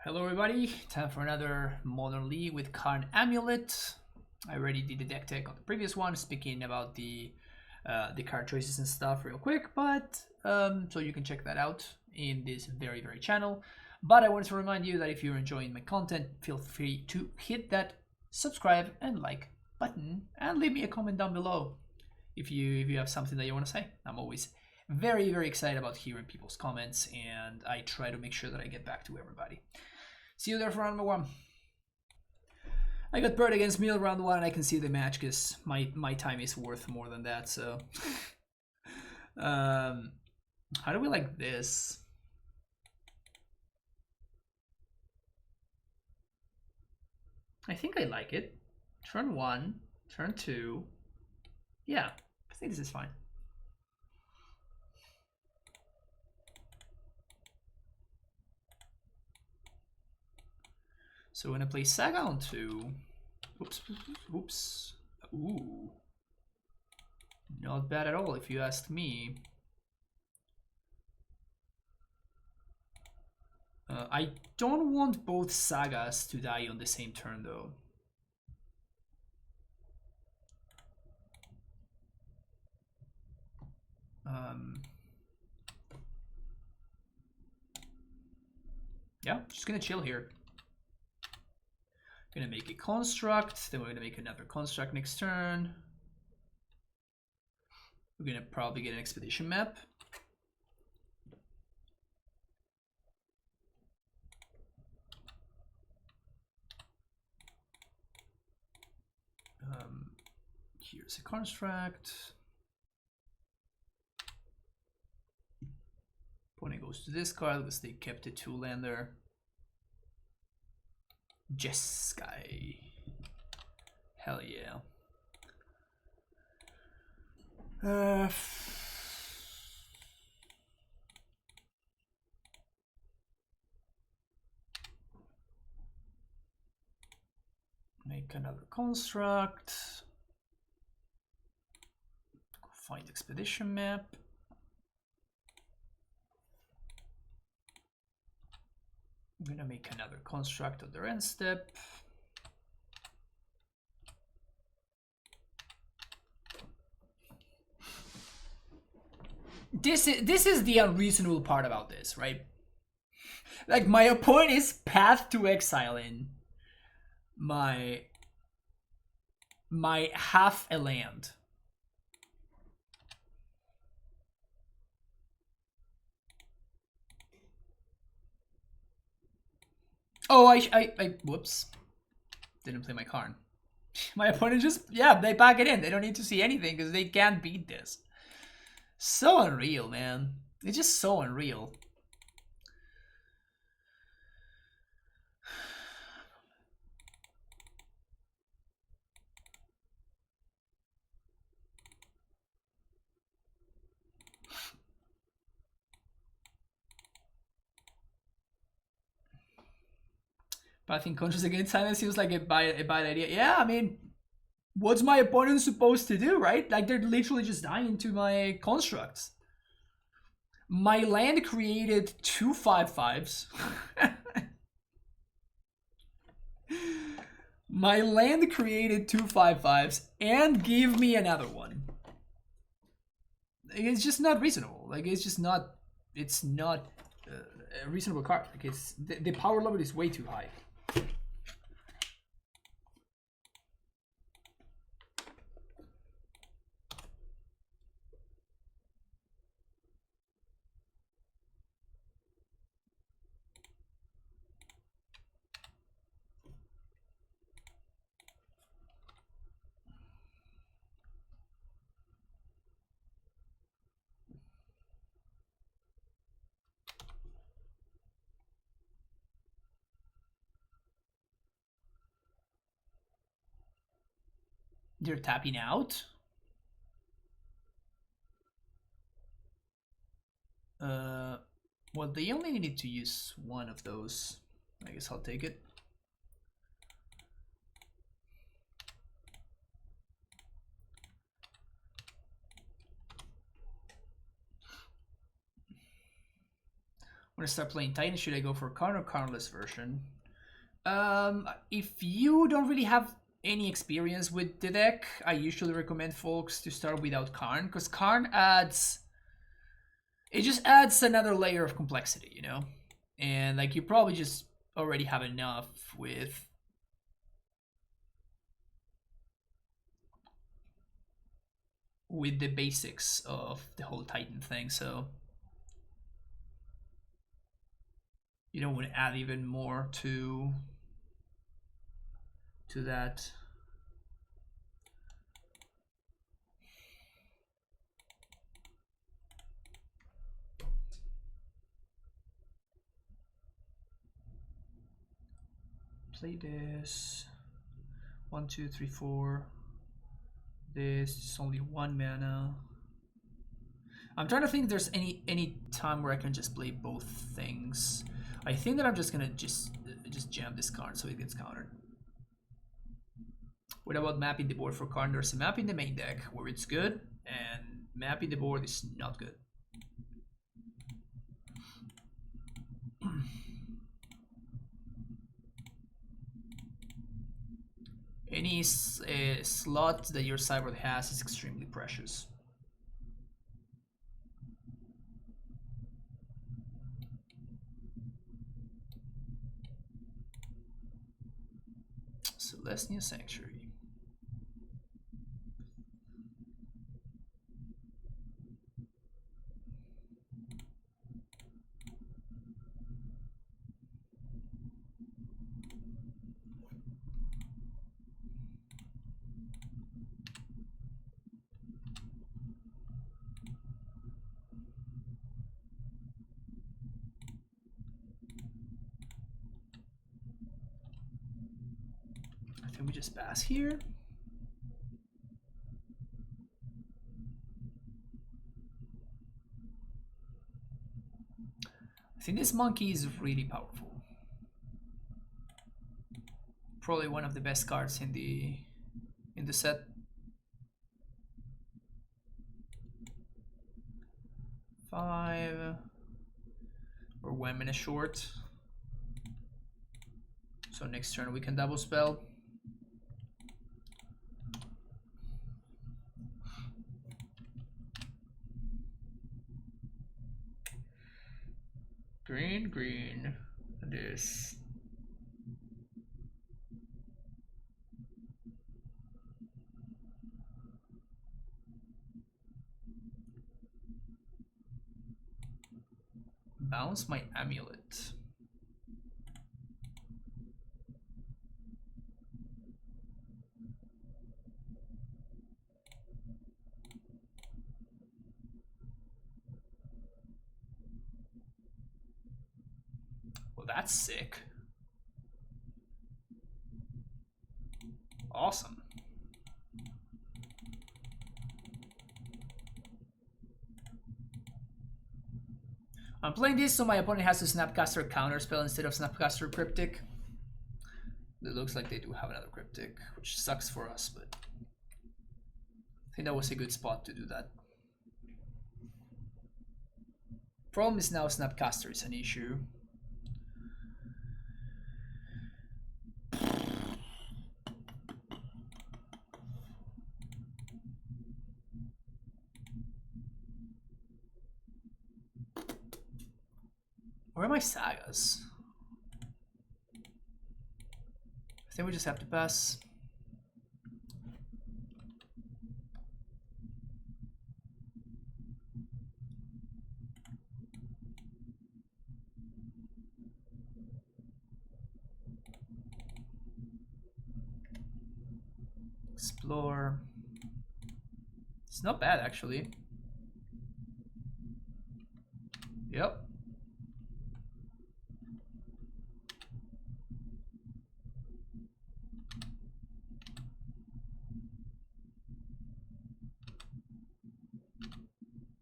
Hello everybody, time for another Modern League with Karn AmuLIT. I already did the deck tech on the previous one, speaking about the card choices and stuff real quick, but so you can check that out in this very channel. But I wanted to remind you that if you're enjoying my content, feel free to hit that subscribe and like button and leave me a comment down below if you have something that you want to say. I'm always very excited about hearing people's comments, and I try to make sure that I get back to everybody. See you there for round number one. I got bird against Meal round one, and I can see the match because my time is worth more than that. So, how do we like this? I think I like it. Turn one, turn two. Yeah, I think this is fine. So we're gonna play Saga on two. Oops. Ooh. Not bad at all, if you ask me. I don't want both Sagas to die on the same turn, though. Yeah, just gonna chill here. Gonna make a construct, then we're gonna make another construct next turn. We're gonna probably get an expedition map. Here's a construct. Opponent goes to this card because they kept a 2-lander. Jeskai. Hell yeah. Make another construct. Go find expedition map. I'm gonna make another construct on their end step. This is the unreasonable part about this, right? Like, my opponent is path to exiling my half a land. Oh, I whoops. Didn't play my Karn. My opponent just, yeah, they pack it in. They don't need to see anything because they can't beat this. So unreal, man. It's just so unreal. But I think Conscious Against Silence seems like a bad idea. Yeah, I mean, what's my opponent supposed to do, right? Like, they're literally just dying to my constructs. My land created 2 5/5s. My land created 2 5/5s and gave me another one. It's just not reasonable. Like, it's just not. It's not a reasonable card. Like, it's the power level is way too high. They're tapping out. Well, they only needed to use one of those. I guess I'll take it. When I start playing Titan, should I go for Karn or Karnless version? If you don't really have any experience with the deck, I usually recommend folks to start without Karn, because Karn adds... It just adds another layer of complexity, you know? And like you probably just already have enough with... with the basics of the whole Titan thing, so... You don't want to add even more to that. Play this. 1, 2, 3, 4. This is only 1 mana. I'm trying to think if there's any time where I can just play both things. I think that I'm just gonna just jam this card so it gets countered. What about mapping the board for Karn? There's a map in the main deck where it's good, and mapping the board is not good. Any slot that your sideboard has is extremely precious. Celestial Sanctuary. Can we just pass here? I think this monkey is really powerful. Probably one of the best cards in the set. Five. We're 1 minute short. So next turn we can double spell. Green, green, this. Bounce my AmuLIT. Well, that's sick. Awesome. I'm playing this so my opponent has to Snapcaster Counterspell instead of Snapcaster Cryptic. It looks like they do have another Cryptic, which sucks for us, but I think that was a good spot to do that. Problem is now Snapcaster is an issue. Where are my sagas? I think we just have to pass. Explore. It's not bad actually. Yep.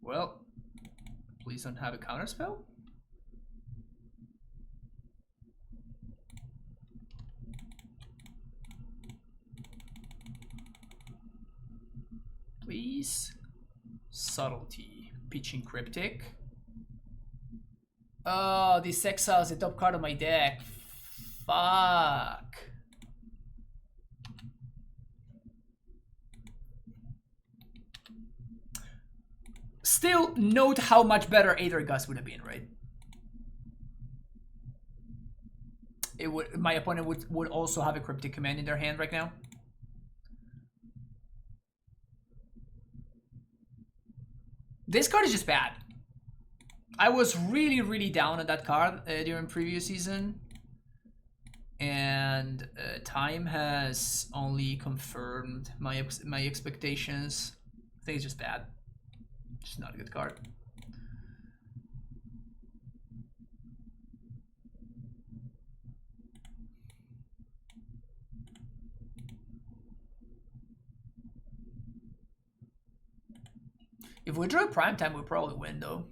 Well, please don't have a counterspell. Please. Subtlety. Pitching Cryptic. Oh, this exile is the top card of my deck. Fuck. Still, note how much better Aether Gust would have been, right? It would. My opponent would also have a Cryptic Command in their hand right now. This card is just bad. I was really down on that card during previous season, and time has only confirmed my expectations. I think it's just bad. Just not a good card. If we draw prime time, we'll probably win though.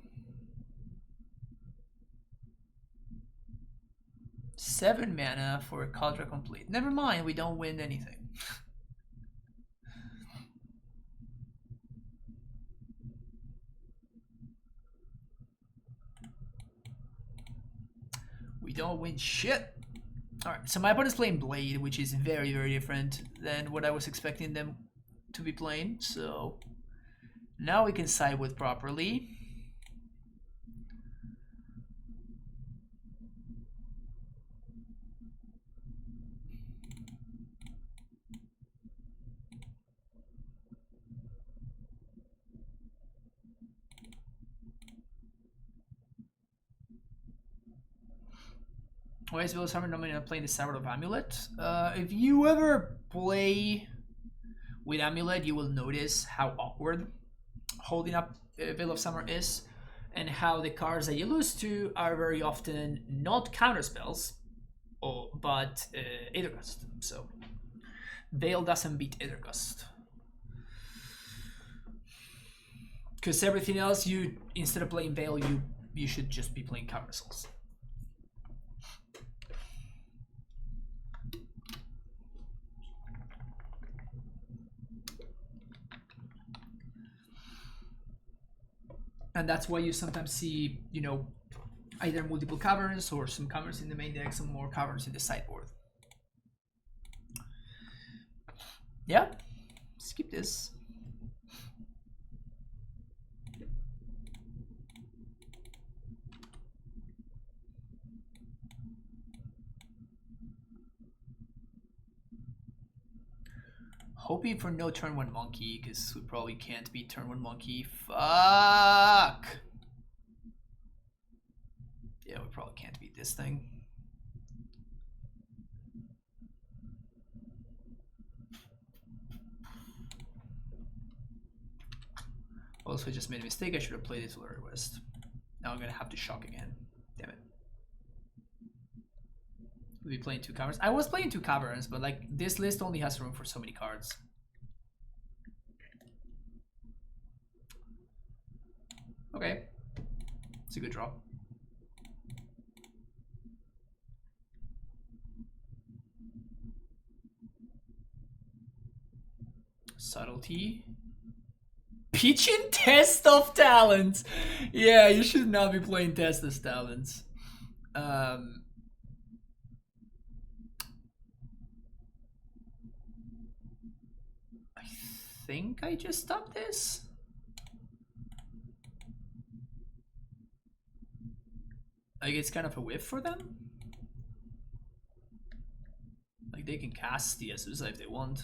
7 mana for a Kaldra complete. Never mind, we don't win anything. We don't win shit. Alright, so my opponent's playing Blade, which is very different than what I was expecting them to be playing. So now we can side with properly. Why is Village Summer not playing the Sabbath of AmuLIT? If you ever play with AmuLIT, you will notice how awkward holding up Veil of Summer is, and how the cards that you lose to are very often not counter spells, but Aether Gust. So Veil doesn't beat Aether Gust. Because everything else, you instead of playing Veil, you should just be playing counter spells. And that's why you sometimes see, you know, either multiple caverns or some caverns in the main deck, some more caverns in the sideboard. Yeah, skip this. Hoping for no turn 1 monkey, because we probably can't beat turn 1 monkey. Fuck! Yeah, we probably can't beat this thing. Also, I just made a mistake. I should have played it to Larry West. Now I'm gonna have to shock again. Damn it. We'll be playing 2 caverns. I was playing 2 caverns, but like this list only has room for so many cards. Okay, it's a good draw. Subtlety. Pigeon Test of Talents. Yeah, you should not be playing Test of Talents. I think I just stopped this. Like, it's kind of a whiff for them. Like, they can cast the Azusa if they want.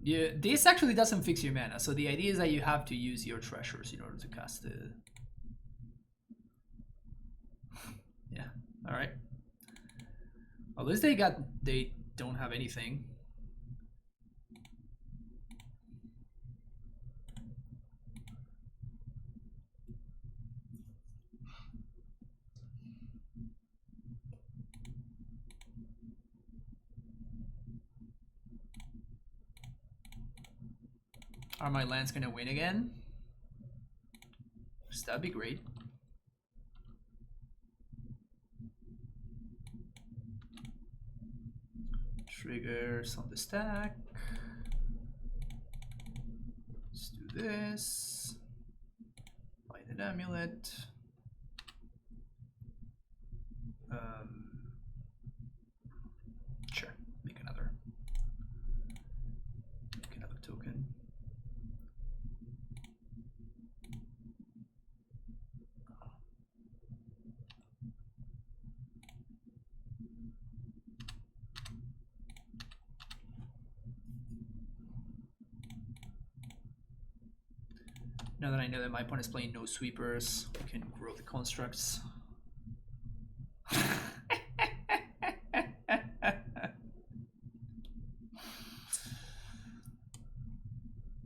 Yeah, this actually doesn't fix your mana, so the idea is that you have to use your treasures in order to cast the... Yeah, alright. At least they don't have anything. Are my lands gonna win again? That'd be great. Triggers on the stack. Let's do this. Find an amulet. Sure, make another token. Now that I know that my opponent is playing no sweepers, we can grow the constructs.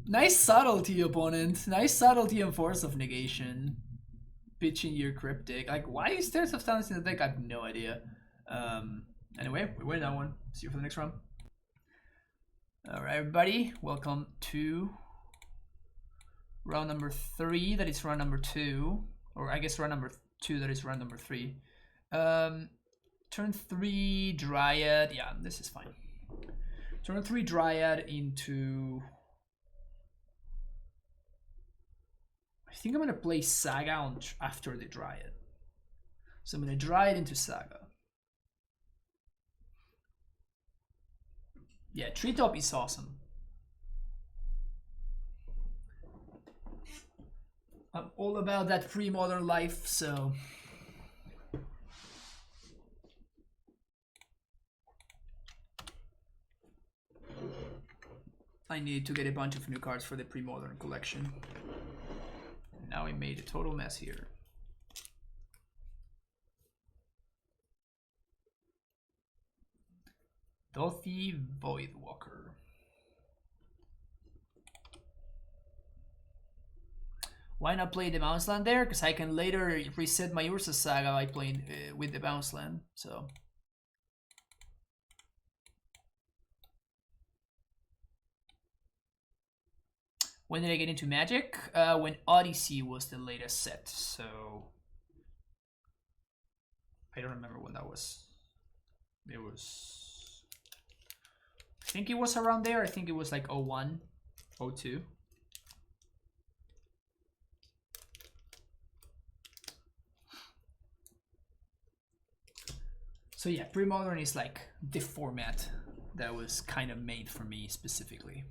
Nice subtlety, opponent. Nice subtlety and force of negation. Pitching your cryptic. Like, why is there substance in the deck? I have no idea. Anyway, we win that one. See you for the next round. Alright, everybody. Welcome to round number 3. That is round number 2. Or I guess round number 2. That is round number 3. Turn 3 Dryad. Yeah, this is fine. Turn 3 Dryad into... I think I'm going to play Saga on after the Dryad. So I'm going to Dryad into Saga. Yeah, Treetop is awesome. I'm all about that pre-modern life, so... I need to get a bunch of new cards for the pre-modern collection. Now we made a total mess here. Dothy Voidwalker. Why not play the bounce land there? Because I can later reset my Ursa Saga by playing with the bounce land. So. When did I get into Magic? When Odyssey was the latest set, so I don't remember when that was. It was, I think it was around there. I think it was like 01, 02. So yeah, pre-modern is like the format that was kind of made for me specifically.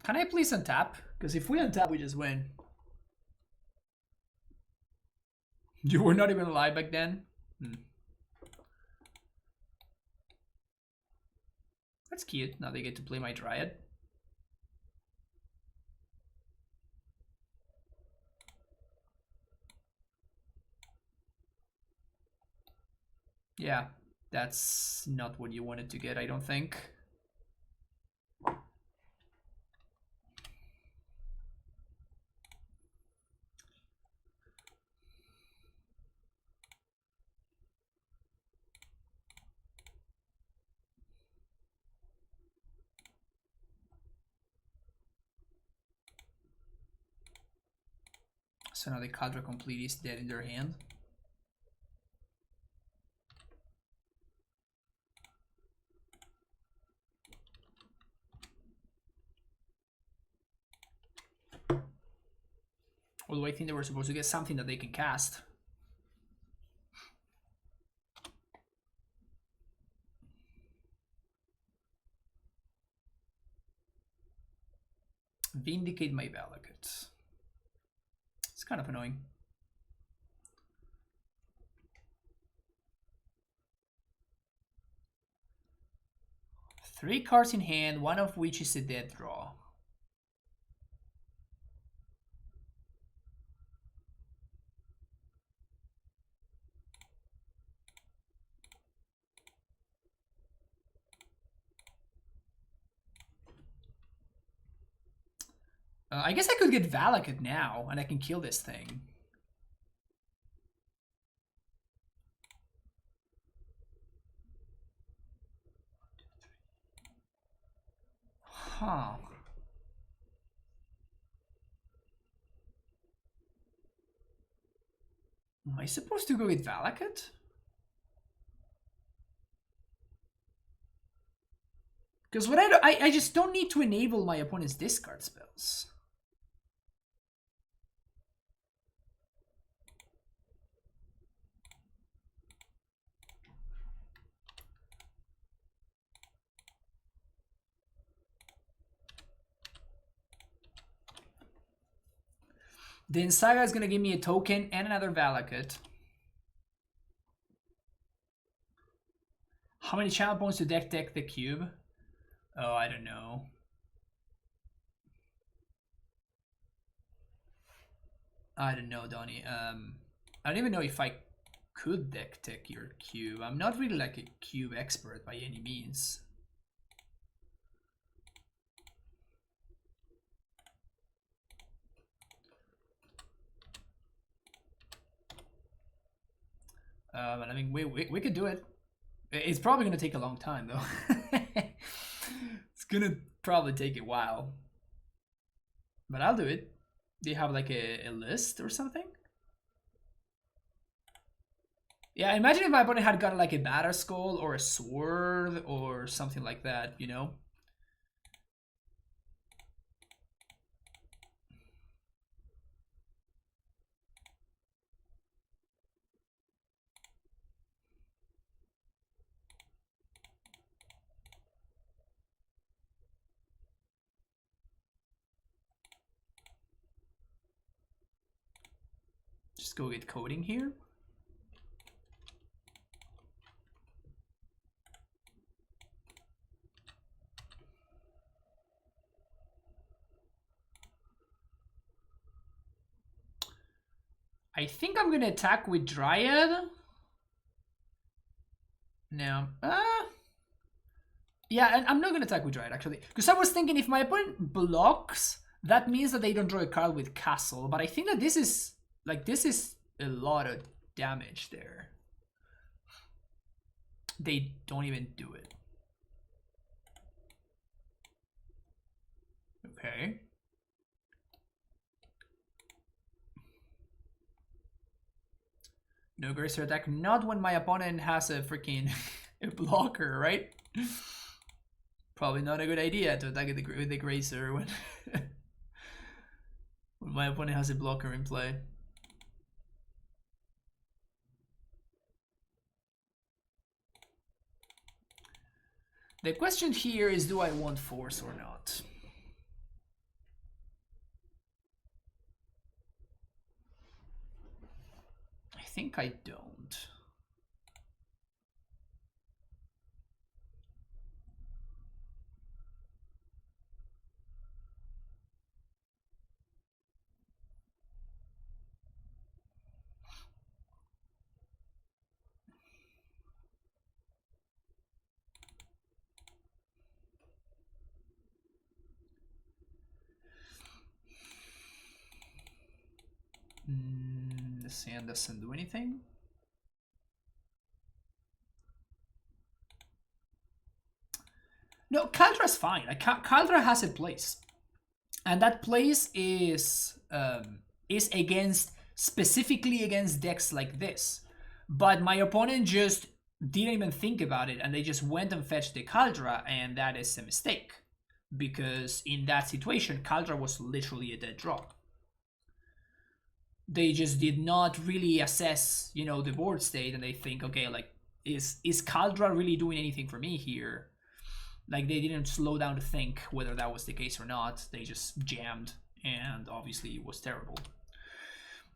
Can I please untap? Because if we untap, we just win. You were not even alive back then? That's cute. Now they get to play my Dryad. Yeah, that's not what you wanted to get, I don't think. So now the Cadre Complete is dead in their hand. Although I think they were supposed to get something that they can cast. Vindicate my Valakut. It's kind of annoying. Three cards in hand, one of which is a dead draw. I guess I could get Valakut now, and I can kill this thing. Huh. Am I supposed to go with Valakut? Because what I just don't need to enable my opponent's discard spells. Then Saga is gonna give me a token and another Valakut. How many channel points to deck the cube? Oh, I don't know. I don't know, Donnie. I don't even know if I could deck tech your cube. I'm not really like a cube expert by any means. But I mean, we could do it. It's probably gonna take a long time though. It's gonna probably take a while. But I'll do it. Do you have like a list or something? Yeah, imagine if my opponent had gotten like a Batter Skull or a Sword or something like that, you know? Just go get coding here. I think I'm gonna attack with Dryad. No. Yeah, and I'm not gonna attack with Dryad actually. Because I was thinking if my opponent blocks, that means that they don't draw a card with Castle. But I think that this is a lot of damage there. They don't even do it. Okay. No Gracer attack, not when my opponent has a freaking a blocker, right? Probably not a good idea to attack with the Gracer when, when my opponent has a blocker in play. The question here is, do I want force or not? I think I don't. The sand doesn't do anything. No, Kaldra's fine. Like, Kaldra has a place, and that place is against, specifically against decks like this. But my opponent just didn't even think about it, and they just went and fetched the Kaldra, and that is a mistake. Because in that situation, Kaldra was literally a dead drop. They just did not really assess, you know, the board state, and they think, okay, like, is Kaldra really doing anything for me here? Like, they didn't slow down to think whether that was the case or not. They just jammed, and obviously it was terrible.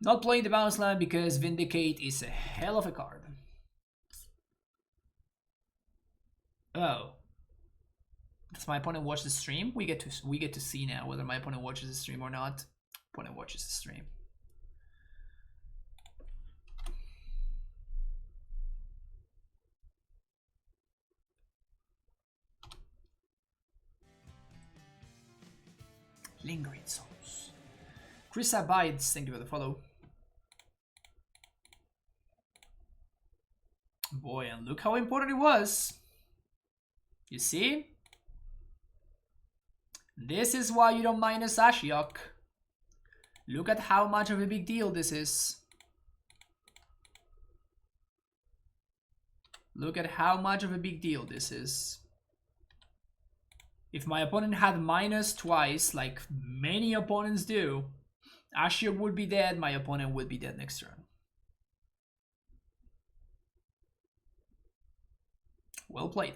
Not playing the balance line because Vindicate is a hell of a card. Oh. Does my opponent watch the stream? We get to see now whether my opponent watches the stream or not. Opponent watches the stream. Lingering Souls. Chris Abides, thank you for the follow. Boy, and look how important it was. You see? This is why you don't minus Ashiok. Look at how much of a big deal this is. Look at how much of a big deal this is. If my opponent had minus twice, like many opponents do, Ashiok would be dead, my opponent would be dead next turn. Well played.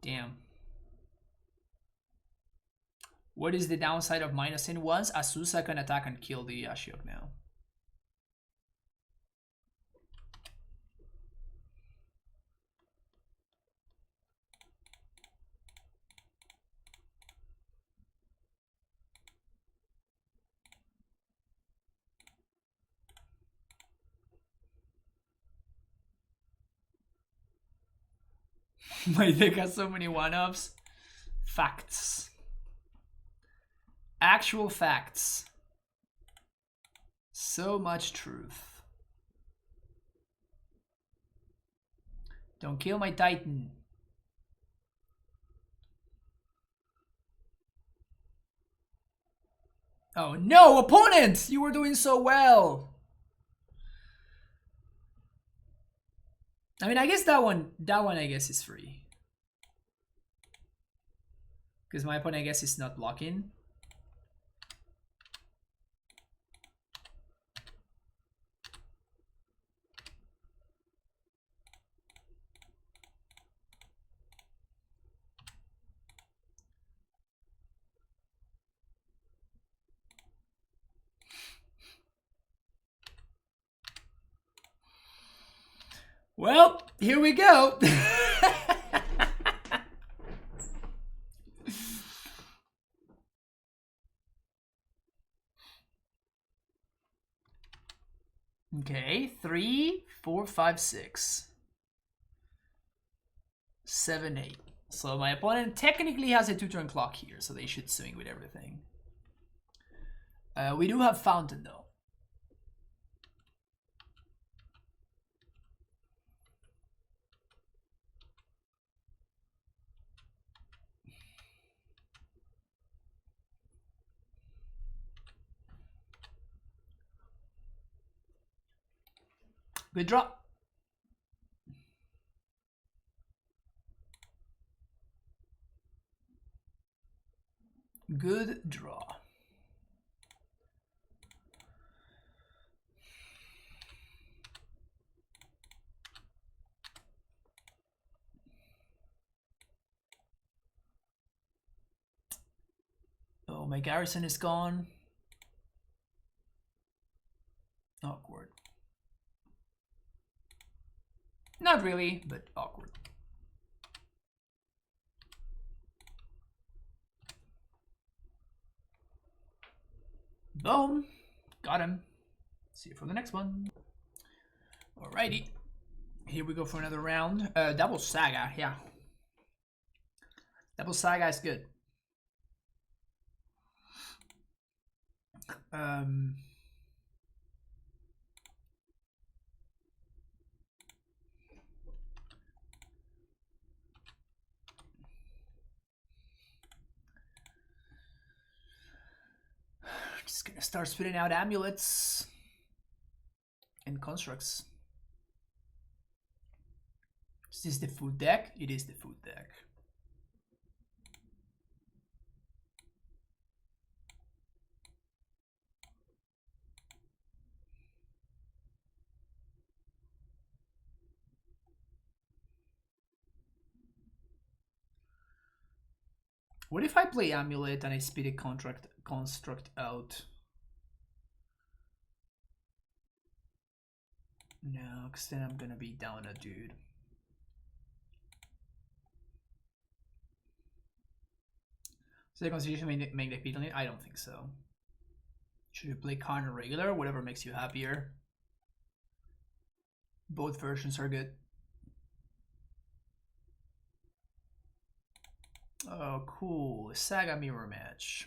Damn. What is the downside of minus in once? Azusa can attack and kill the Ashiok now. My deck has so many one-ups. Facts. Actual facts. So much truth. Don't kill my Titan. Oh no, opponent! You were doing so well. I mean, I guess that one I guess is free. Because my opponent, I guess, is not blocking. Well, here we go. Okay, 3, 4, 5, 6, 7, 8. So my opponent technically has a 2-turn clock here, so they should swing with everything. We do have Fountain though. Good draw. Good draw. Oh, my garrison is gone. Awkward. Not really, but awkward. Boom. Got him. See you for the next one. Alrighty. Here we go for another round. Double Saga, yeah. Double Saga is good. Just gonna start spitting out amulets and constructs. Is this the food deck? It is the food deck. What if I play Amulet and I spit a construct out? No, because then I'm gonna be down a dude. So the constitution make the beat on it? I don't think so. Should you play Karn or regular? Whatever makes you happier. Both versions are good. Oh, cool. Saga mirror match.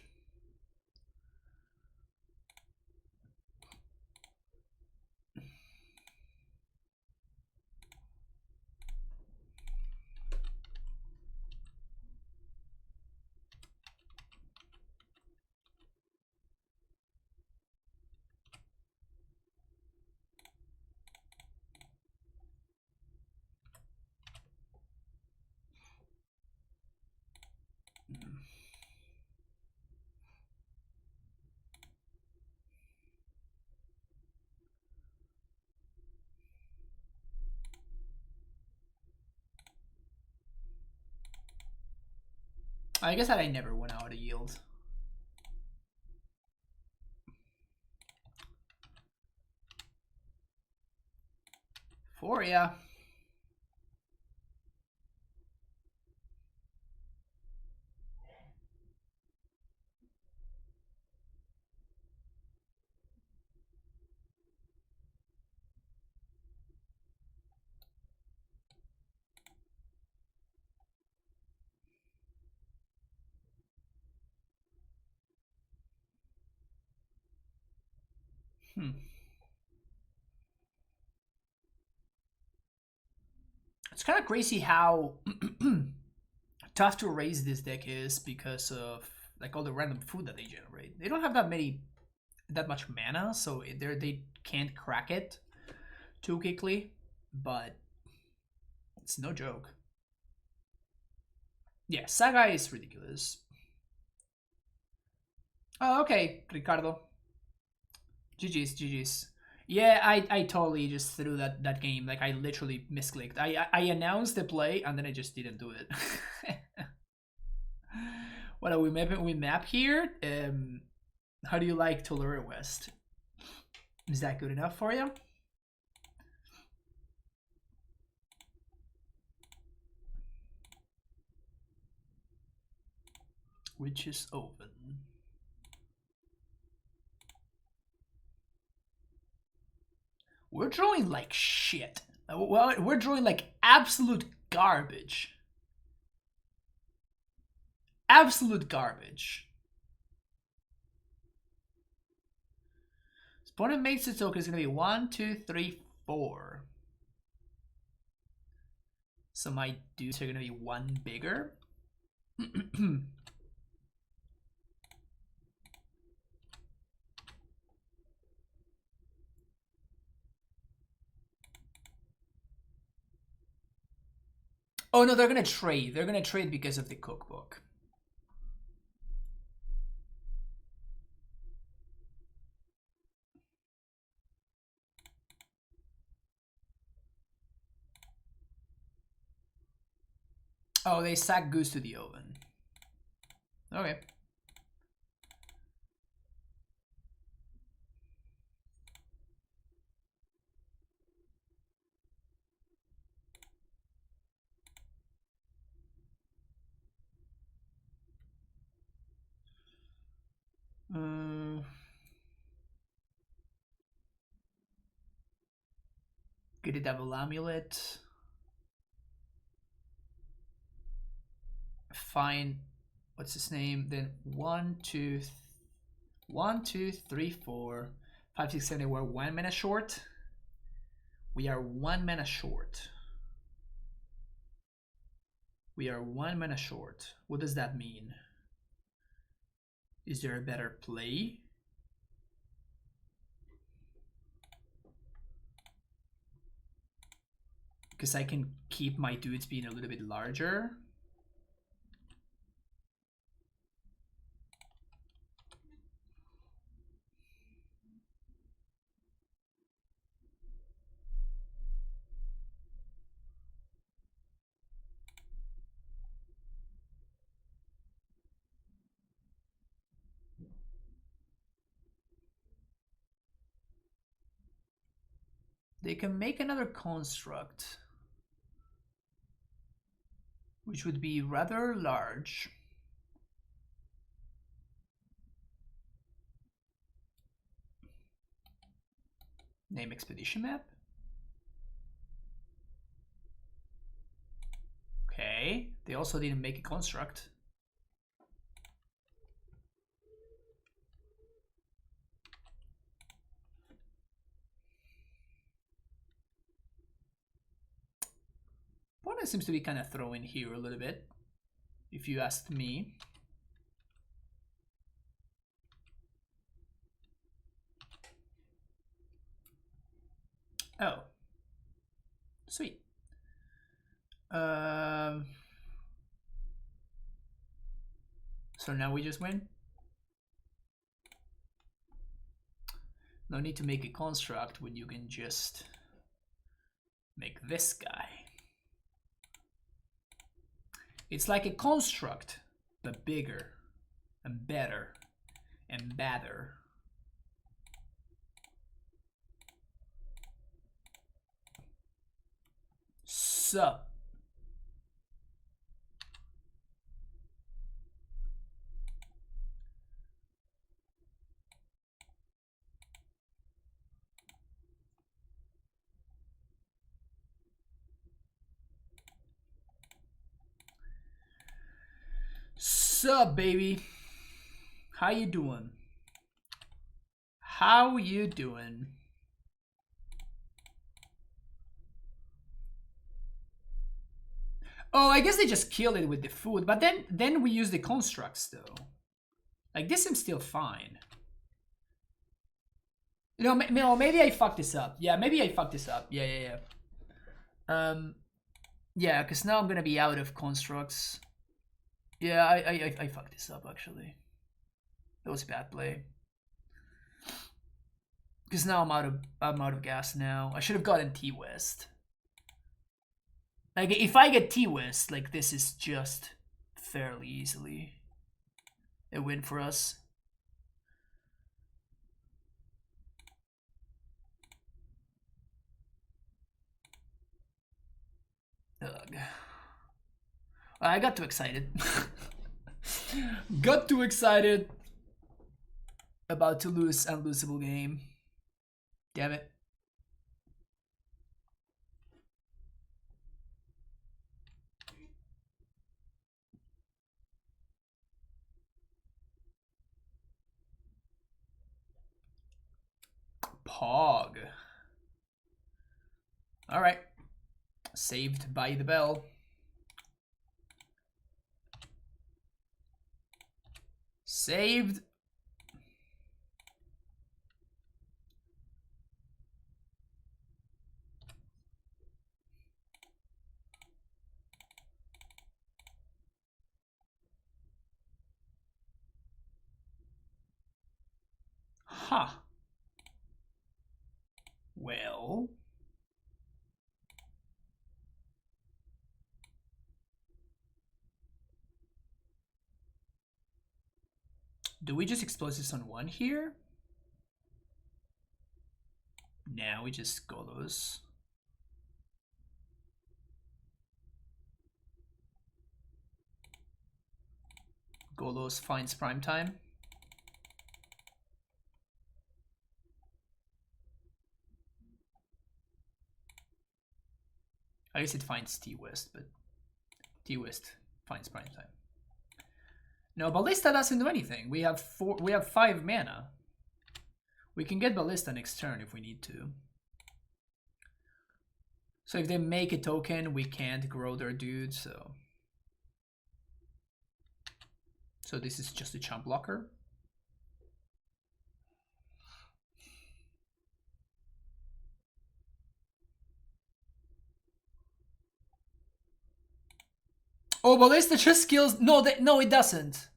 I guess that I never went out of yield. Four, yeah. It's kind of crazy how tough to raise this deck is because of like all the random food that they generate. They don't have that much mana, so they can't crack it too quickly, but it's no joke. Yeah, Saga is ridiculous. Oh, okay, Ricardo. GG's. Yeah, I totally just threw that game. Like I literally misclicked. I announced the play and then I just didn't do it. What are we mapping? We map here. How do you like Tulare West? Is that good enough for you? Which is open. We're drawing like shit. Well, we're drawing like absolute garbage. Absolute garbage. Opponent makes its token is gonna be 1, 2, 3, 4. So my dudes are gonna be one bigger. Oh no, they're gonna trade. They're gonna trade because of the cookbook. Oh, they sack Goose to the oven. Okay. Get a double amulet. Fine. What's his name? Then 1, 2, 3, 4, 5, 6, 7. We're 1 mana short. We are 1 mana short. We are 1 mana short. What does that mean? Is there a better play? Because I can keep my dudes being a little bit larger. They can make another construct, which would be rather large. Name expedition map. Okay, they also didn't make a construct. Opponent seems to be kind of throwing here a little bit, if you asked me. Oh, sweet. So now we just win. No need to make a construct when you can just make this guy. It's like a construct but bigger and better and badder. Sup? Sup, baby? How you doing? How you doing? Oh, I guess they just kill it with the food, but then we use the constructs though. Like this seems still fine. You know, maybe I fucked this up. Yeah, maybe I fucked this up. Yeah. Yeah, because now I'm gonna be out of constructs. Yeah, I fucked this up actually. That was a bad play. Because now I'm out of gas now. I should have gotten T-West. Like if I get T-West, like this is just fairly easily a win for us. Ugh. I got too excited. Got too excited. About to lose unlosable game. Damn it. Pog. Alright. Saved by the bell. Saved. Huh. Well. Do we just explosives on one here? Now we just Golos. Golos finds prime time. I guess it finds T-West, but T-West finds prime time. No, Ballista doesn't do anything. We have 5 mana. We can get Ballista next turn if we need to. So if they make a token, we can't grow their dude, so this is just a chump blocker. Oh, Ballista just kills. No, no, it doesn't.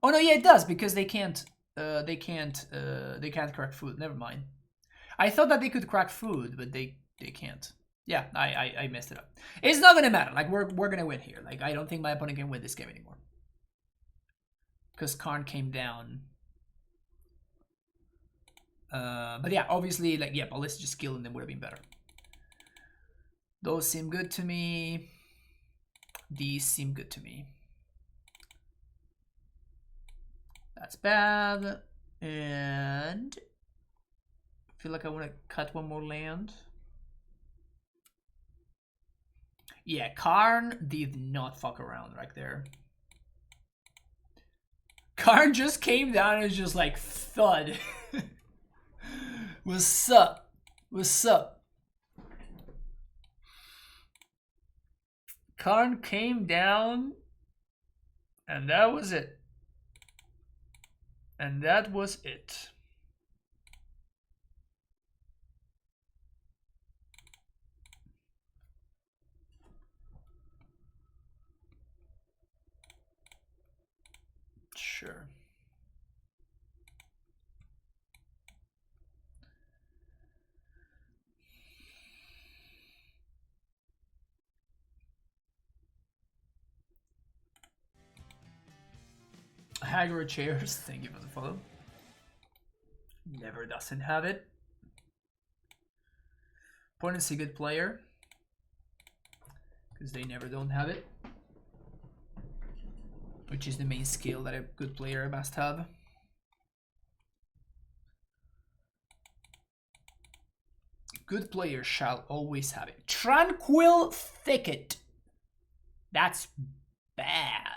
Oh no, yeah, it does because they can't crack food. Never mind. I thought that they could crack food, but they can't. Yeah, I messed it up. It's not gonna matter. Like we're gonna win here. Like I don't think my opponent can win this game anymore because Karn came down. But yeah, obviously, like yeah, Ballista just killing them would have been better. Those seem good to me. These seem good to me. That's bad. And I feel like I want to cut one more land. Yeah, Karn did not fuck around right there. Karn just came down and was just like thud. What's up? What's up? Karn came down and that was it. And that was it. Sure. Aggro chairs, thank you for the follow. Never doesn't have it. Opponent's a good player, because they never don't have it. Which is the main skill that a good player must have. Good players shall always have it. Tranquil Thicket. That's bad.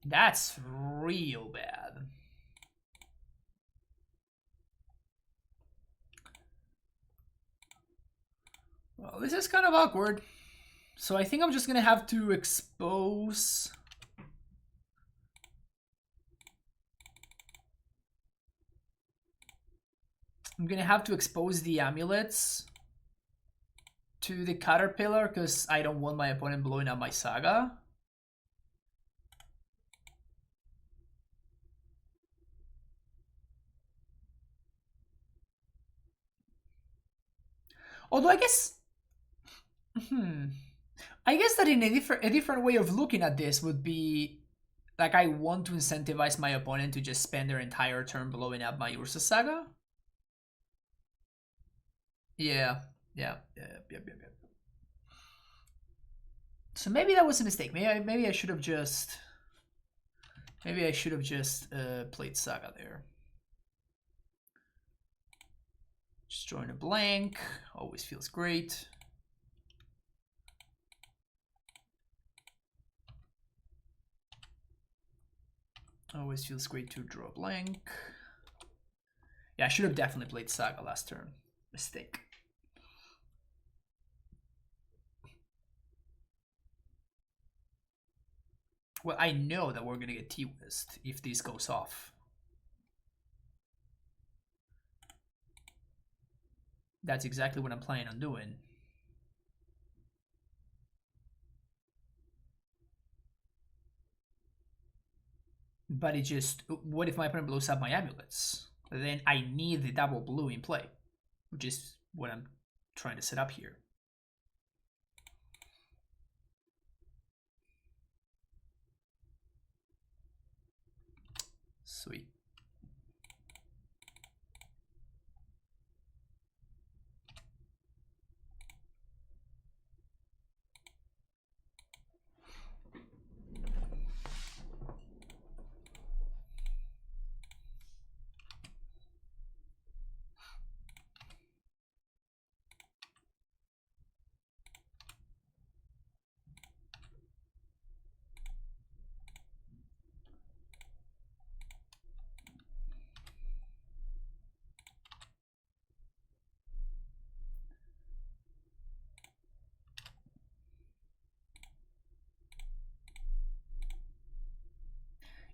That's real bad. Well, this is kind of awkward. So I think I'm just gonna have to expose. I'm gonna have to expose the amulets to the caterpillar because I don't want my opponent blowing up my saga. Although I guess, I guess that in a different way of looking at this would be like I want to incentivize my opponent to just spend their entire turn blowing up my Ursa saga. Yeah. So maybe that was a mistake. Maybe I should have just played saga there. Just drawing a blank always feels great. Always feels great to draw a blank. Yeah, I should have definitely played saga last turn. Mistake. Well, I know that we're gonna get T-Wist if this goes off. That's exactly what I'm planning on doing. But it just, what if my opponent blows up my amulets? Then I need the double blue in play, which is what I'm trying to set up here. Sweet.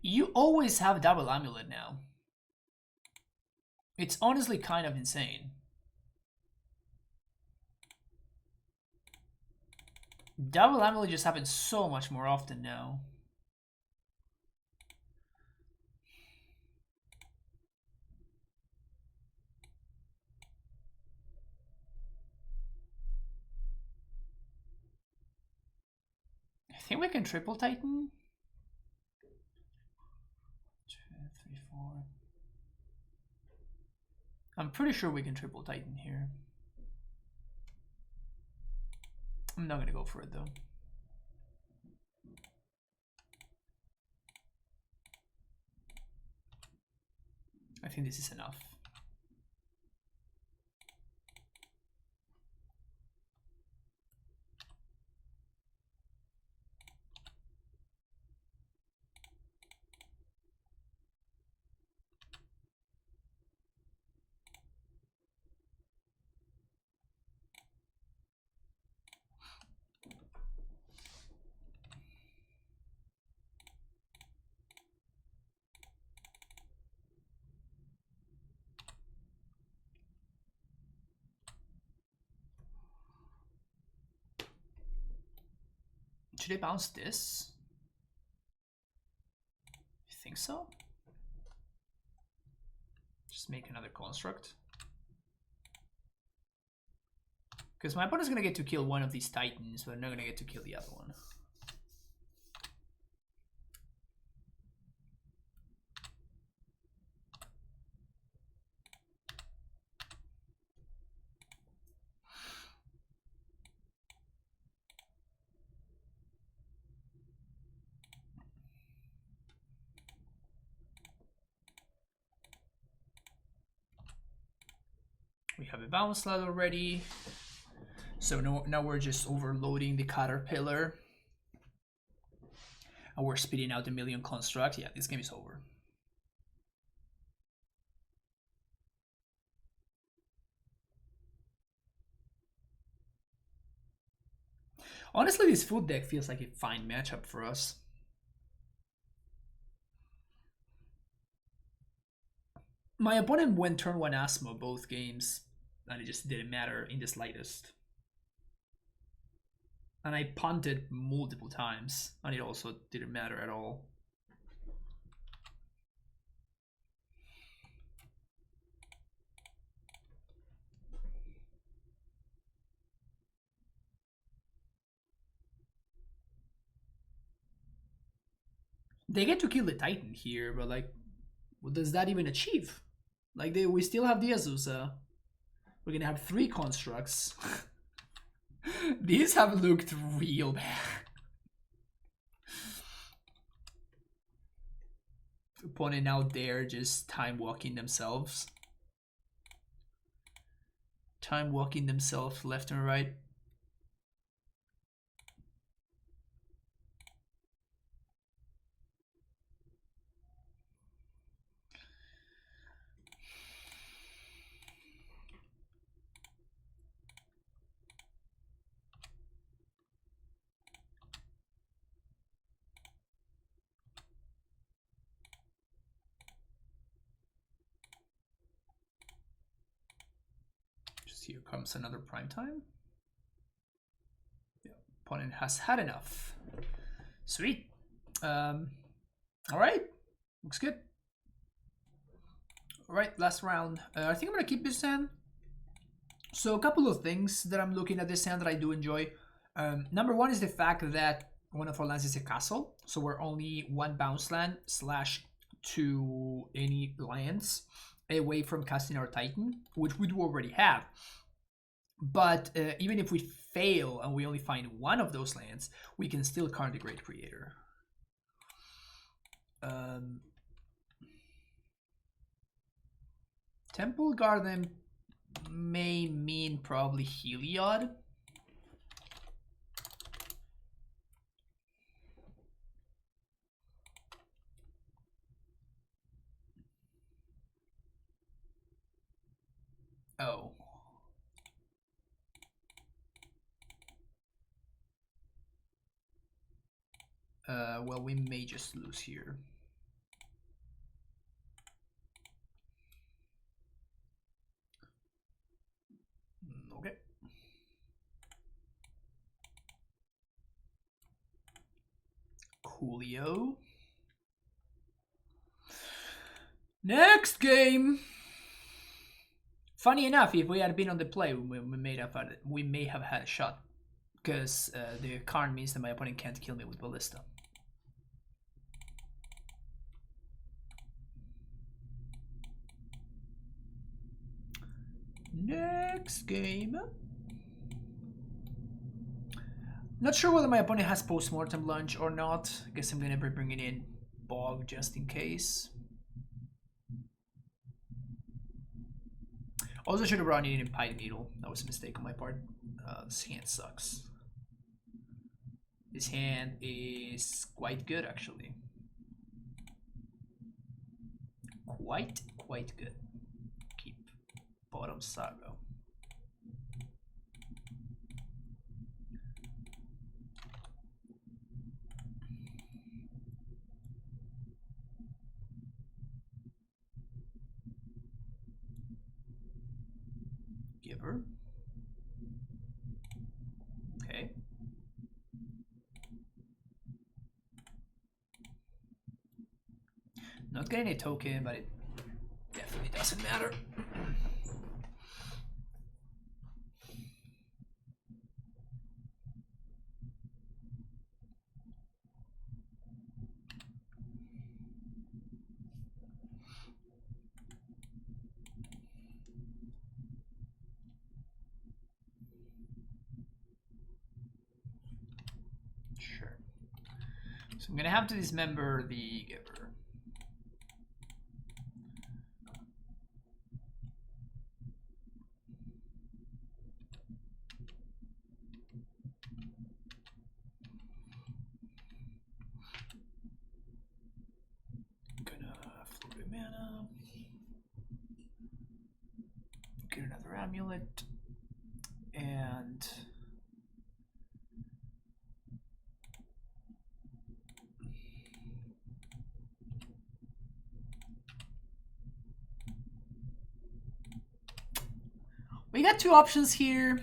You always have double amulet now. It's honestly kind of insane. Double amulet just happens so much more often now. I think we can triple Titan. 2, 3, 4. I'm pretty sure we can triple Titan here. I'm not gonna go for it though. I think this is enough. Should I bounce this? You think so? Just make another construct. Because my opponent's gonna get to kill one of these titans, but I'm not gonna get to kill the other one. We have a bounce slot already. So now we're just overloading the caterpillar. And we're spitting out a million constructs. Yeah, this game is over. Honestly, this food deck feels like a fine matchup for us. My opponent went turn 1 Asthma both games, and it just didn't matter in the slightest. And I punted multiple times, and it also didn't matter at all. They get to kill the Titan here, but like, what does that even achieve? Like, we still have the Azusa. We're gonna have 3 constructs. These have looked real bad. Opponent out there just time walking themselves. Time walking themselves left and right. Here comes another prime time. Yeah, opponent has had enough. Sweet. All right, looks good. All right, last round. I think I'm gonna keep this hand. So a couple of things that I'm looking at this hand that I do enjoy. Number one is the fact that one of our lands is a castle, so we're only 1 bounce land / 2 any lands away from casting our Titan, which we do already have. But even if we fail and we only find 1 of those lands, we can still Karn the Great Creator. Temple Garden may mean probably Heliod. Oh. Well, we may just lose here. Okay. Coolio. Next game. Funny enough, if we had been on the play, we may have had a shot, because the Karn means that my opponent can't kill me with Ballista. Next game. Not sure whether my opponent has post-mortem lunge or not. Guess I'm gonna be bringing in Bog just in case. Also should have brought in Pine Needle. That was a mistake on my part. This hand sucks. This hand is quite good, actually. Quite good. Keep bottom Saga. Giver. Okay. Not getting a token, but it definitely doesn't matter. So I'm gonna have to dismember the giver. Mana. Get another amulet. And we got two options here.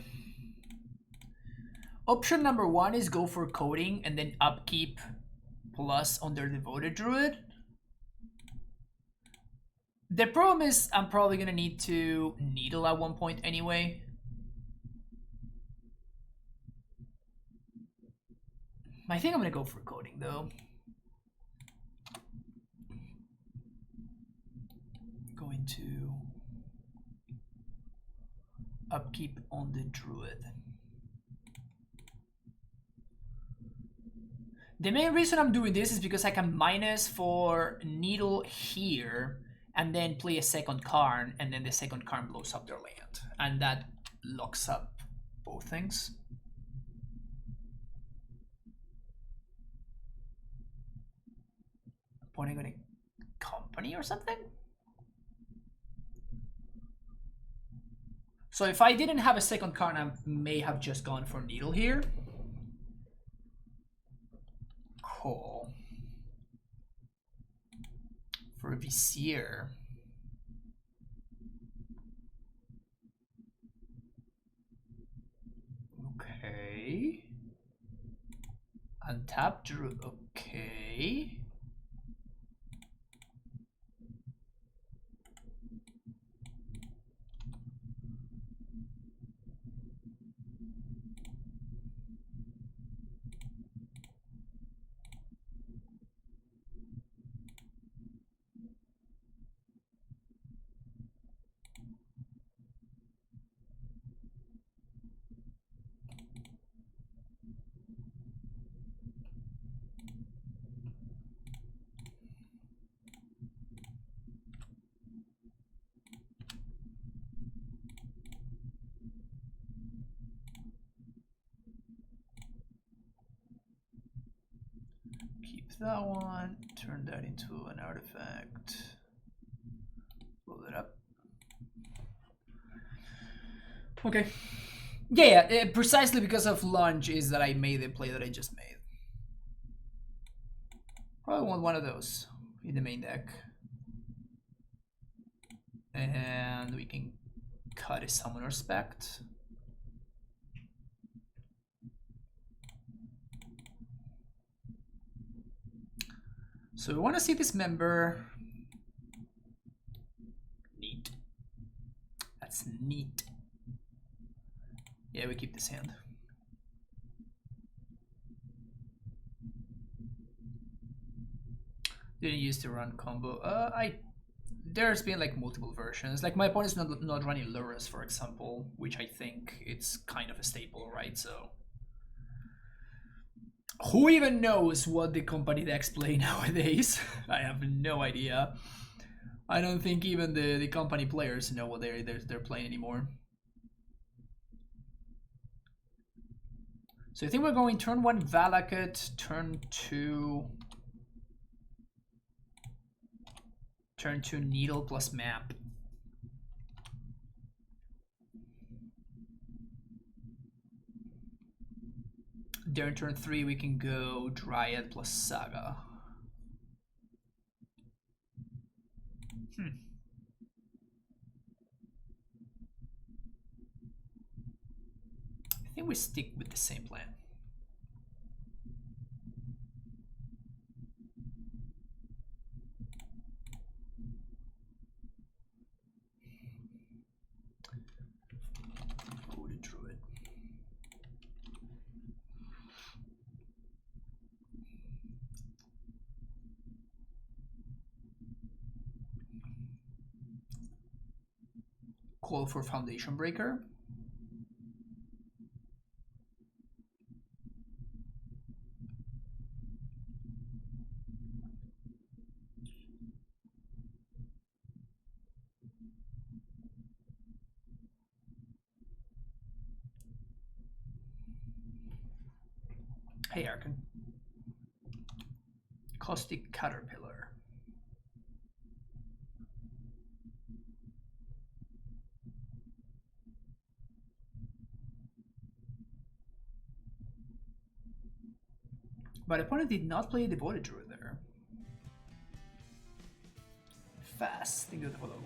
Option number one is go for coding and then upkeep plus on their devoted druid. The problem is I'm probably gonna need to needle at one point anyway. I think I'm gonna go for coding though. Going to upkeep on the druid. The main reason I'm doing this is because I can minus for needle here and then play a second Karn, and then the second Karn blows up their land. And that locks up both things. Pointing on a company or something? So if I didn't have a second Karn, I may have just gone for needle here. Cool. For a Vizier. Okay. Untap Druid. Okay. That one, turn that into an artifact, blow that up. Okay. Yeah, precisely because of lunge is that I made the play that I just made. Probably want one of those in the main deck. And we can cut a summoner spect. So we want to see this member. Neat. That's neat. Yeah, we keep this hand. Didn't use to run combo. There's been like multiple versions. Like my opponent's not running Lurus, for example, which I think it's kind of a staple, right? So who even knows what the company decks play nowadays? I have no idea. I don't think even the company players know what they're playing anymore. So I think we're going turn 1 Valakut, turn 2 Needle plus map. During turn 3 we can go Dryad plus Saga. I think we stick with the same plan. Go to Druid. Call for Foundation Breaker. Hey, Arkan. Caustic Caterpillar. But opponent did not play Devoted Druid there. Fast, think of the follow.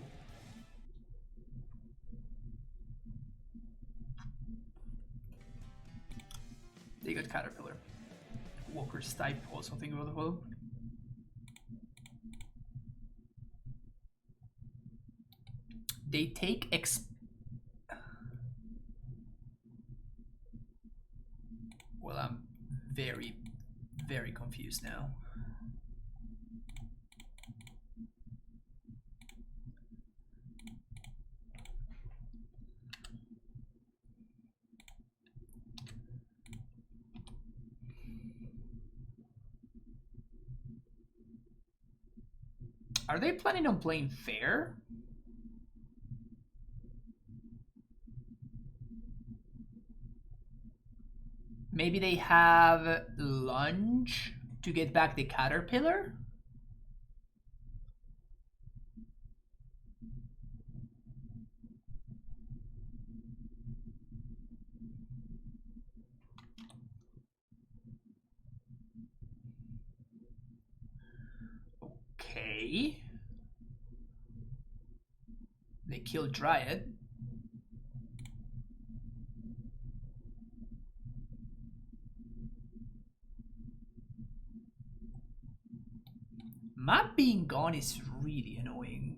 They got Caterpillar. Walker's type also think of the follow. They take Well, I'm very, very confused now. Are they planning on playing fair? Maybe they have lunge to get back the Caterpillar? Okay. They killed Dryad. Map being gone is really annoying.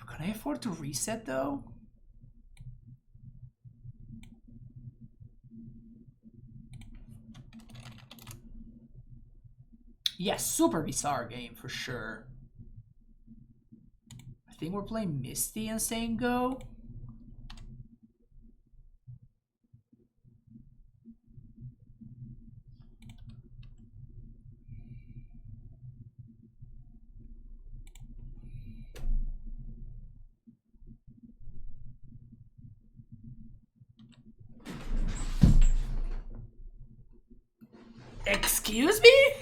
Can I afford to reset though? Yes, super bizarre game for sure. I think we're playing Misty and saying go. Excuse me?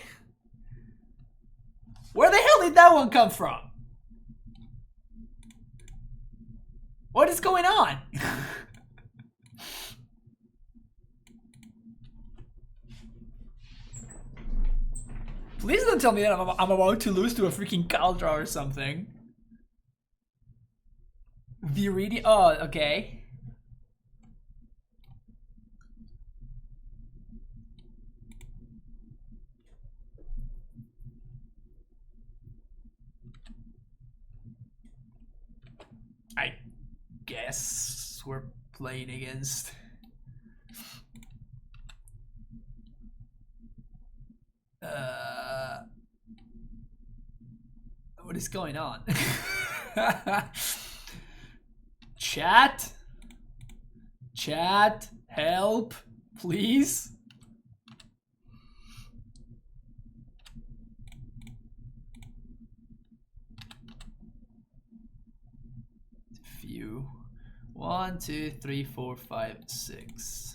Where the hell did that one come from? What is going on? Please don't tell me that I'm about to lose to a freaking Kaldra or something. Viridian. Oh, okay. I guess we're playing against. What is going on? Chat? Chat? Help? Please? Few. 1, 2, 3, 4, 5, 6.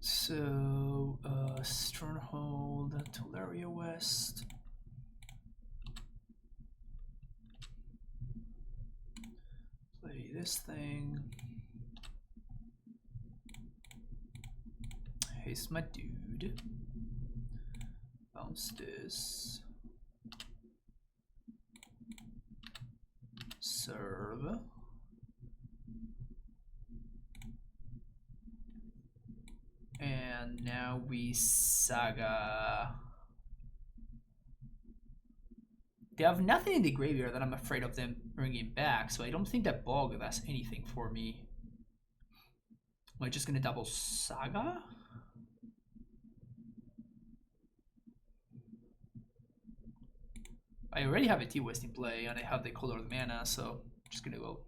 So, Stronghold, Tolaria West. Play this thing. Haste my dude. Bounce this. Serve. And now we Saga. They have nothing in the graveyard that I'm afraid of them bringing back, so I don't think that Bog does anything for me. Am I just gonna double Saga? I already have a T-West in play, and I have the colored mana, so I'm just gonna go.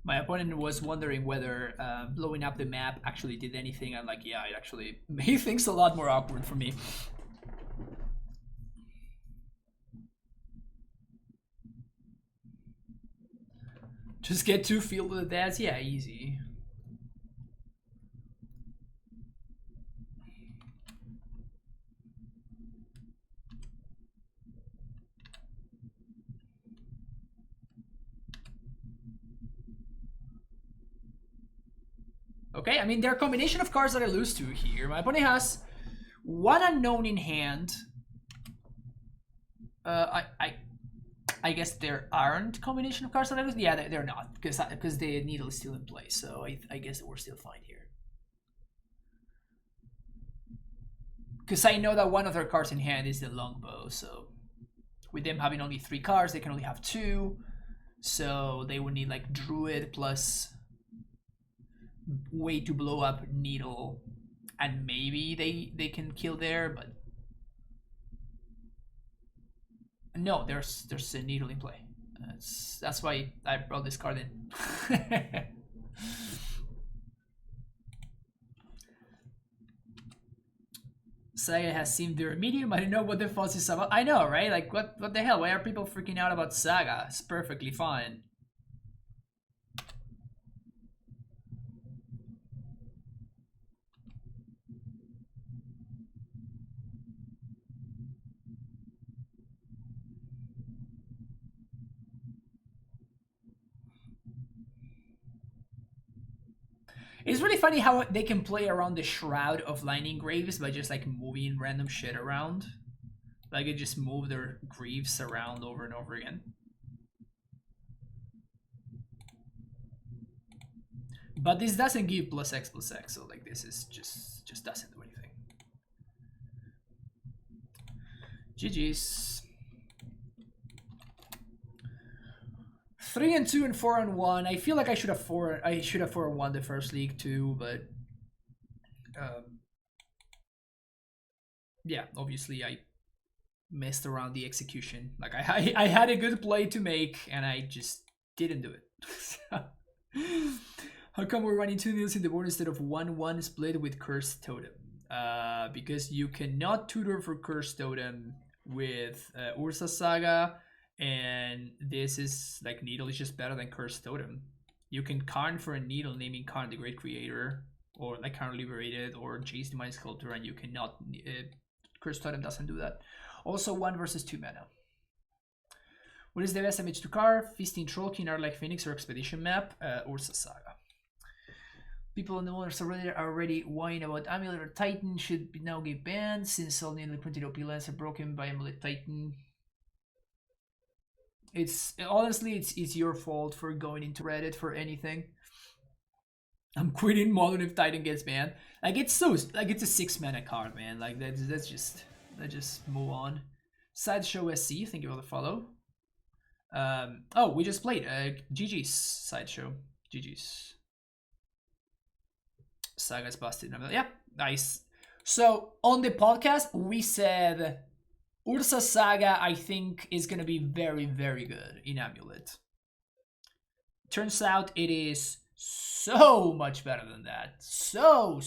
My opponent was wondering whether blowing up the map actually did anything. I'm like, yeah, it actually made things a lot more awkward for me. Just get 2 Field of the Deads? Yeah, easy. Okay, I mean, there are a combination of cards that I lose to here. My opponent has 1 unknown in hand. I guess there aren't combination of cards that I lose. Yeah, they're not, because the needle is still in play. So I guess we're still fine here. Because I know that one of their cards in hand is the longbow. So with them having only 3 cards, they can only have 2. So they would need like Druid plus way to blow up needle, and maybe they can kill there, but no, there's a needle in play. That's why I brought this card in. Saga has seemed their medium. I don't know what the fuss is about. I know, right? Like, what the hell? Why are people freaking out about Saga? It's perfectly fine. It's really funny how they can play around the Shroud of Lightning Graves by just like moving random shit around. Like it just move their Greaves around over and over again. But this doesn't give +X, so like this is just doesn't do anything. GG's. 3 and 2 and 4 and 1. I feel like I should have 4 and 1 the first league too, but yeah, obviously I messed around the execution. Like I had a good play to make and I just didn't do it. How come we're running 2 nils in the board instead of 1-1 split with Cursed Totem? Because you cannot tutor for Cursed Totem with Ursa Saga. And this is like Needle is just better than Cursed Totem. You can Karn for a Needle, naming Karn the Great Creator, or like Karn Liberated, or Jace the Mind Sculptor, and you cannot. Cursed Totem doesn't do that. Also, 1 versus 2 mana. What is the best image to carve? Feasting Trollkin, are like Phoenix or Expedition map, Ursa Saga. People in the world are already whining about AmuLIT or Titan should now get banned since all nearly printed OP lands are broken by AmuLIT Titan. It's honestly it's your fault for going into Reddit for anything. I'm quitting Modern if Titan gets banned. Like it's a 6 mana card, man. Like let's just move on. Sideshow SC, thank you for the follow. Oh, we just played GG's Sideshow. GG's. Saga's busted. Yeah, nice. So on the podcast we said Ursa Saga, I think, is going to be very, very good in AmuLIT. Turns out it is so much better than that. So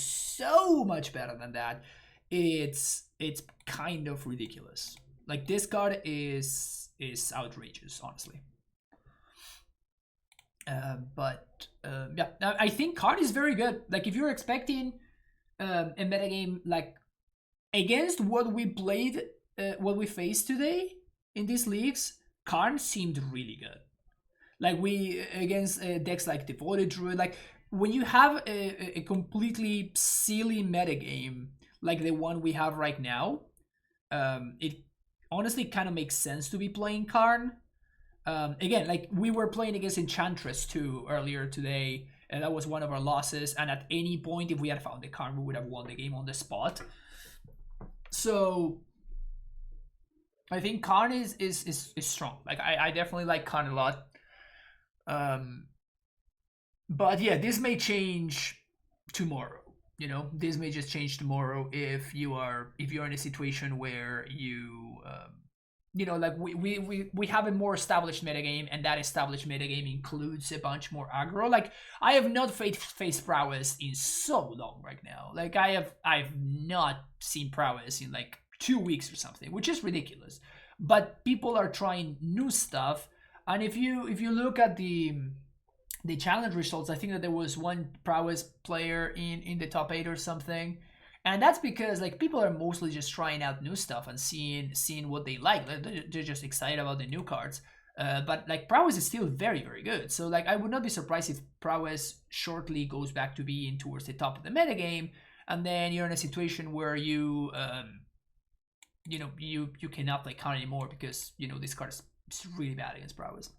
much better than that. It's kind of ridiculous. Like, this card is outrageous, honestly. Yeah, I think Karn is very good. Like, if you're expecting a metagame, like, against what we played, what we faced today in these leagues, Karn seemed really good. Like against decks like Devoted Druid, like when you have a completely silly metagame like the one we have right now, it honestly kind of makes sense to be playing Karn. Again, like we were playing against Enchantress too earlier today, and that was one of our losses. And at any point, if we had found the Karn, we would have won the game on the spot. So I think Karn is strong. Like I definitely like Karn a lot. But yeah, this may change tomorrow. You know, this may just change tomorrow if you're in a situation where you know, like we have a more established metagame, and that established metagame includes a bunch more aggro. Like I have not faced prowess in so long right now. Like I've not seen prowess in like 2 weeks or something, which is ridiculous. But people are trying new stuff, and if you look at the challenge results, I think that there was one prowess player in the top 8 or something. And that's because like people are mostly just trying out new stuff and seeing what they like. They're just excited about the new cards. But like prowess is still very, very good. So like I would not be surprised if prowess shortly goes back to being towards the top of the metagame, and then you're in a situation where you know, you cannot like Karn anymore because, you know, this card is really bad against prowess.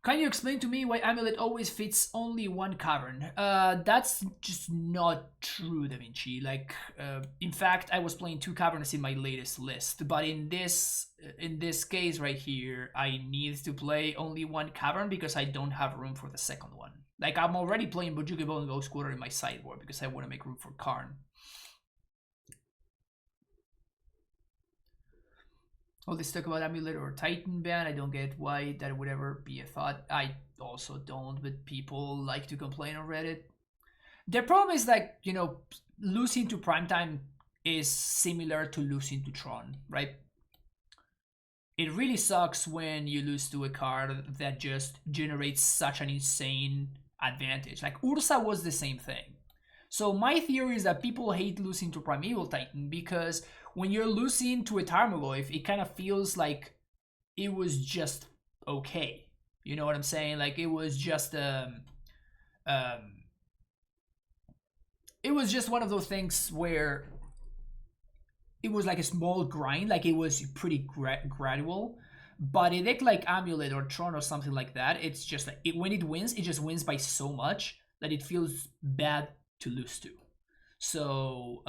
Can you explain to me why AmuLIT always fits only one cavern? That's just not true, Da Vinci. Like, in fact, I was playing 2 caverns in my latest list, but in this case right here, I need to play only 1 cavern because I don't have room for the second one. Like, I'm already playing Bojuki and Ghost Quarter in my sideboard because I want to make room for Karn. All this talk about AmuLIT or Titan ban, I don't get why that would ever be a thought. I also don't, but people like to complain on Reddit. The problem is like, you know, losing to Primetime is similar to losing to Tron, right? It really sucks when you lose to a card that just generates such an insane advantage. Like Ursa was the same thing. So my theory is that people hate losing to Primeval Titan because when you're losing to a Tarmogoyf, it kind of feels like it was just okay. You know what I'm saying? Like it was just it was just one of those things where it was like a small grind, like it was pretty gradual. But a deck like AmuLIT or Tron or something like that, it's just like when it wins, it just wins by so much that it feels bad to lose to. So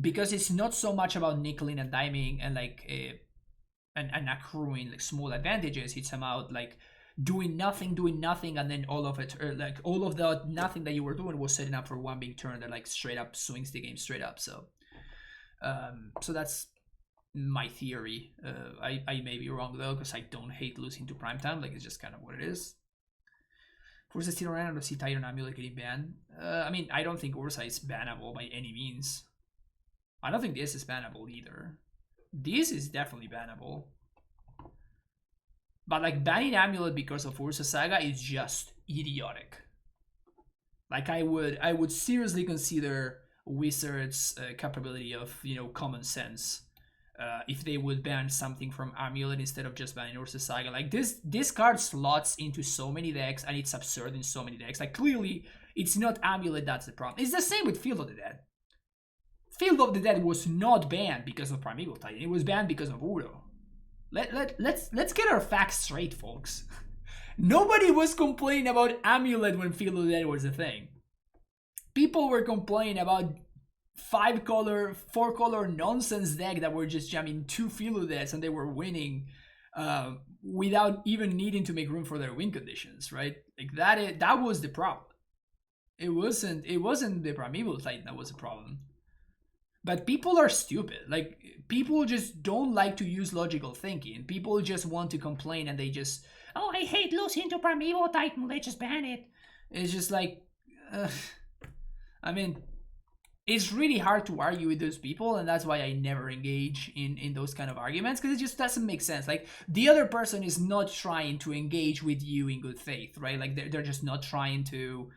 because it's not so much about nickeling and diming and like and accruing like small advantages, it's about like doing nothing, and then all of it, or like all of the nothing that you were doing was setting up for one big turn that like straight up swings the game straight up. So so that's my theory. I may be wrong though, because I don't hate losing to Primetime. Like it's just kind of what it is. Ursa still around, I don't see Titan AmuLIT getting banned. I mean, I don't think Ursa is bannable by any means. I don't think this is bannable either. This is definitely bannable. But like banning AmuLIT because of Ursa Saga is just idiotic. Like I would seriously consider Wizards' capability of, you know, common sense if they would ban something from AmuLIT instead of just banning Ursa Saga. Like this card slots into so many decks and it's absurd in so many decks. Like clearly it's not AmuLIT that's the problem. It's the same with Field of the Dead. Field of the Dead was not banned because of Primeval Titan. It was banned because of Uro. Let's get our facts straight, folks. Nobody was complaining about AmuLIT when Field of the Dead was a thing. People were complaining about 5-color, 4-color nonsense deck that were just jamming 2 Field of the Deads and they were winning without even needing to make room for their win conditions, right? Like that was the problem. It wasn't the Primeval Titan that was the problem. But people are stupid. Like, people just don't like to use logical thinking. People just want to complain and they just, oh, I hate losing to Primeval Titan, let's just ban it. It's just like, I mean, it's really hard to argue with those people, and that's why I never engage in those kind of arguments, because it just doesn't make sense. Like, the other person is not trying to engage with you in good faith, right? Like, they're just not trying to...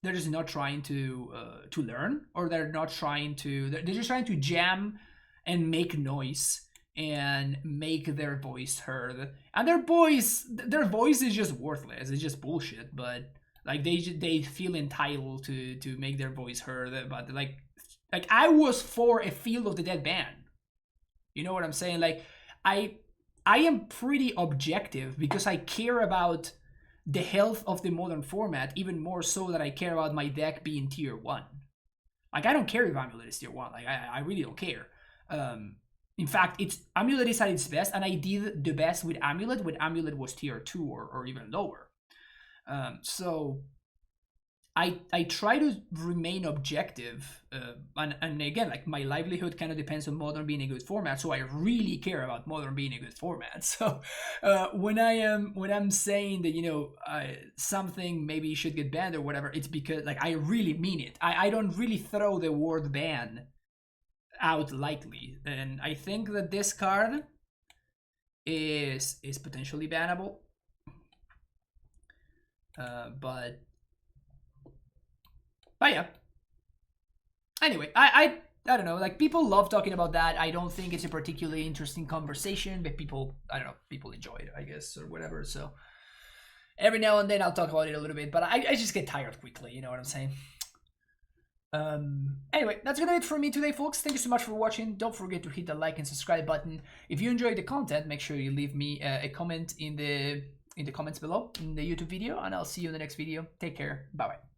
they're just not trying to learn, or they're just trying to jam and make noise and make their voice heard. And their voice is just worthless. It's just bullshit. But like they feel entitled to make their voice heard. But like I was for a Field of the Dead ban. You know what I'm saying? Like I am pretty objective because I care about the health of the modern format even more so that I care about my deck being tier 1. Like, I don't care if AmuLIT is tier 1. Like, I really don't care. In fact, AmuLIT is at its best, and I did the best with AmuLIT when AmuLIT was tier 2 or even lower. So I try to remain objective, and again, like, my livelihood kind of depends on Modern being a good format, so I really care about Modern being a good format. So when I'm saying that, you know, something maybe should get banned or whatever, it's because, like, I really mean it. I don't really throw the word ban out lightly, and I think that this card is potentially bannable, but yeah. Anyway, I don't know. Like, people love talking about that. I don't think it's a particularly interesting conversation, but people, I don't know, people enjoy it, I guess, or whatever. So every now and then I'll talk about it a little bit, but I just get tired quickly. You know what I'm saying? Anyway, that's gonna be it for me today, folks. Thank you so much for watching. Don't forget to hit the like and subscribe button. If you enjoyed the content, make sure you leave me a comment in the comments below in the YouTube video, and I'll see you in the next video. Take care. Bye bye.